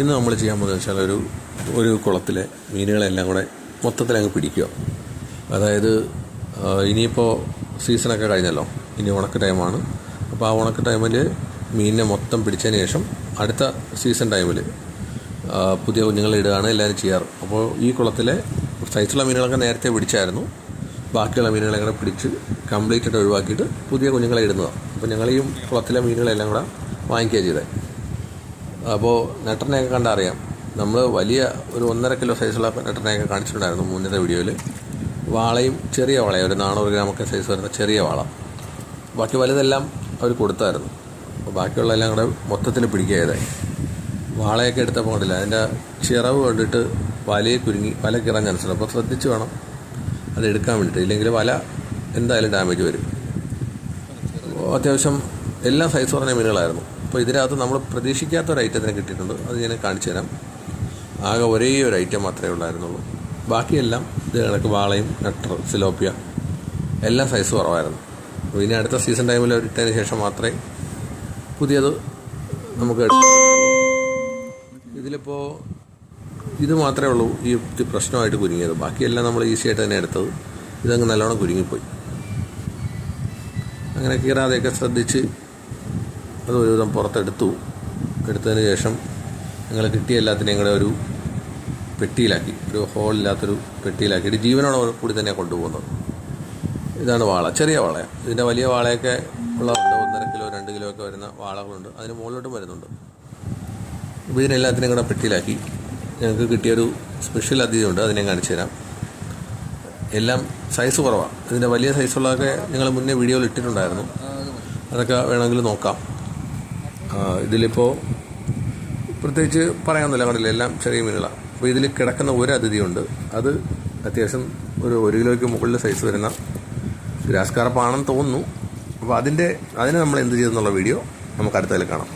ഇന്ന് നമ്മൾ ചെയ്യാൻ പോകുന്നത് വെച്ചാൽ ഒരു കുളത്തിലെ മീനുകളെല്ലാം കൂടെ മൊത്തത്തിലങ്ങ് പിടിക്കുക. അതായത് ഇനിയിപ്പോൾ സീസണൊക്കെ കഴിഞ്ഞല്ലോ, ഇനി ഉണക്ക ടൈമാണ്. അപ്പോൾ ആ ഉണക്ക ടൈമിൽ മീനിനെ മൊത്തം പിടിച്ചതിന് ശേഷം അടുത്ത സീസൺ ടൈമിൽ പുതിയ കുഞ്ഞുങ്ങളെ ഇടുകയാണ് എല്ലാവരും ചെയ്യാറ്. അപ്പോൾ ഈ കുളത്തിലെ സൈസുള്ള മീനുകളൊക്കെ നേരത്തെ പിടിച്ചായിരുന്നു. ബാക്കിയുള്ള മീനുകളെ കൂടെ പിടിച്ച് കംപ്ലീറ്റ് ആയിട്ട് ഒഴിവാക്കിയിട്ട് പുതിയ കുഞ്ഞുങ്ങളെ ഇടുന്നതാണ്. അപ്പോൾ ഞങ്ങൾ ഈ കുളത്തിലെ മീനുകളെല്ലാം കൂടെ വാങ്ങിക്കുക ചെയ്തത്. അപ്പോൾ നെട്ടറിനെയൊക്കെ കണ്ടറിയാം. നമ്മൾ വലിയ ഒരു 1.5 കിലോ സൈസുള്ള നെട്ടറിനെയൊക്കെ കാണിച്ചിട്ടുണ്ടായിരുന്നു മുന്നത്തെ വീഡിയോയിൽ. വാളയും ചെറിയ വാളയും, ഒരു 400 ഗ്രാമൊക്കെ സൈസ് വരുന്ന ചെറിയ വാള. ബാക്കി വലുതെല്ലാം അവർ കൊടുത്തായിരുന്നു. അപ്പോൾ ബാക്കിയുള്ളതെല്ലാം കൂടെ മൊത്തത്തിൽ പിടിക്കുക ചെയ്തായി. വാളയൊക്കെ എടുത്തപ്പോൾ കൊണ്ടില്ല, അതിൻ്റെ ചിറവ് കണ്ടിട്ട് വലയെ കുരുങ്ങി വല കീറാൻ ചാൻസുണ്ട്. അപ്പോൾ ശ്രദ്ധിച്ച് വേണം അത് എടുക്കാൻ വേണ്ടിയിട്ട്, ഇല്ലെങ്കിൽ വല എന്തായാലും ഡാമേജ് വരും. അത്യാവശ്യം എല്ലാം സൈസ് പറഞ്ഞ മീനുകളായിരുന്നു. അപ്പോൾ ഇതിനകത്ത് നമ്മൾ പ്രതീക്ഷിക്കാത്ത ഒരു ഐറ്റത്തിനെ കിട്ടിയിട്ടുണ്ട്. അത് ഞാൻ കാണിച്ചു തരാം. ആകെ ഒരേ ഒരു ഐറ്റം മാത്രമേ ഉള്ളായിരുന്നുള്ളൂ. ബാക്കിയെല്ലാം ഇത് കണക്ക് വാളയും നെട്ടർ, സിലോപ്പിയ എല്ലാം സൈസ് കുറവായിരുന്നു. അപ്പോൾ ഇനി അടുത്ത സീസൺ ടൈമിൽ ഇട്ടതിന് ശേഷം മാത്രമേ പുതിയത് നമുക്ക് എടുക്കാൻ പറ്റുള്ളൂ. ഇതിലിപ്പോൾ ഇത് മാത്രമേ ഉള്ളൂ ഈ പ്രശ്നമായിട്ട് കുരുങ്ങിയത്. ബാക്കിയെല്ലാം നമ്മൾ ഈസി ആയിട്ട് തന്നെ എടുത്തത്. ഇതങ്ങ് നല്ലോണം കുരുങ്ങിപ്പോയി. അങ്ങനെ കീറാതെയൊക്കെ ശ്രദ്ധിച്ച് അത് ഒരുവിധം എടുത്തതിന് ശേഷം ഞങ്ങൾ കിട്ടിയ എല്ലാത്തിനെയും കൂടെ ഒരു പെട്ടിയിലാക്കി, ഒരു ഹോളില്ലാത്തൊരു പെട്ടിയിലാക്കിയിട്ട് ജീവനോട് കൂടി തന്നെ കൊണ്ടുപോകുന്നത്. ഇതാണ് വാള, ചെറിയ വാളയാണ്. ഇതിൻ്റെ വലിയ വാളയൊക്കെ ഉള്ളതുണ്ട്, 1.5 കിലോ 2 കിലോ ഒക്കെ വരുന്ന വാളകളുണ്ട്. അതിന് മുകളിലോട്ടും വരുന്നുണ്ട്. അപ്പോൾ ഇതിനെല്ലാത്തിനെയും കൂടെ പെട്ടിയിലാക്കി ഞങ്ങൾക്ക് കിട്ടിയൊരു സ്പെഷ്യൽ അതിഥിയുണ്ട്, അതിനെ കാണിച്ചു തരാം. എല്ലാം സൈസ് കുറവാണ്. ഇതിൻ്റെ വലിയ സൈസുള്ളതൊക്കെ ഞങ്ങൾ മുന്നേ വീഡിയോയിൽ ഇട്ടിട്ടുണ്ടായിരുന്നു. അതൊക്കെ വേണമെങ്കിൽ നോക്കാം. ഇതിലിപ്പോൾ പ്രത്യേകിച്ച് പറയാനൊന്നുമില്ല, കണ്ടില്ല, എല്ലാം ചെറിയ മീനുകളാണ്. അപ്പോൾ ഇതിൽ കിടക്കുന്ന ഒരു അതിഥിയുണ്ട്. അത് അത്യാവശ്യം ഒരു 1 കിലോയ്ക്ക് മുകളിൽ സൈസ് വരുന്ന ഗ്രാസ് കാർപ്പാണെന്ന് തോന്നുന്നു. അപ്പോൾ അതിനെ നമ്മൾ എന്ത് ചെയ്തെന്നുള്ള വീഡിയോ നമുക്ക് അടുത്തതിൽ കാണാം.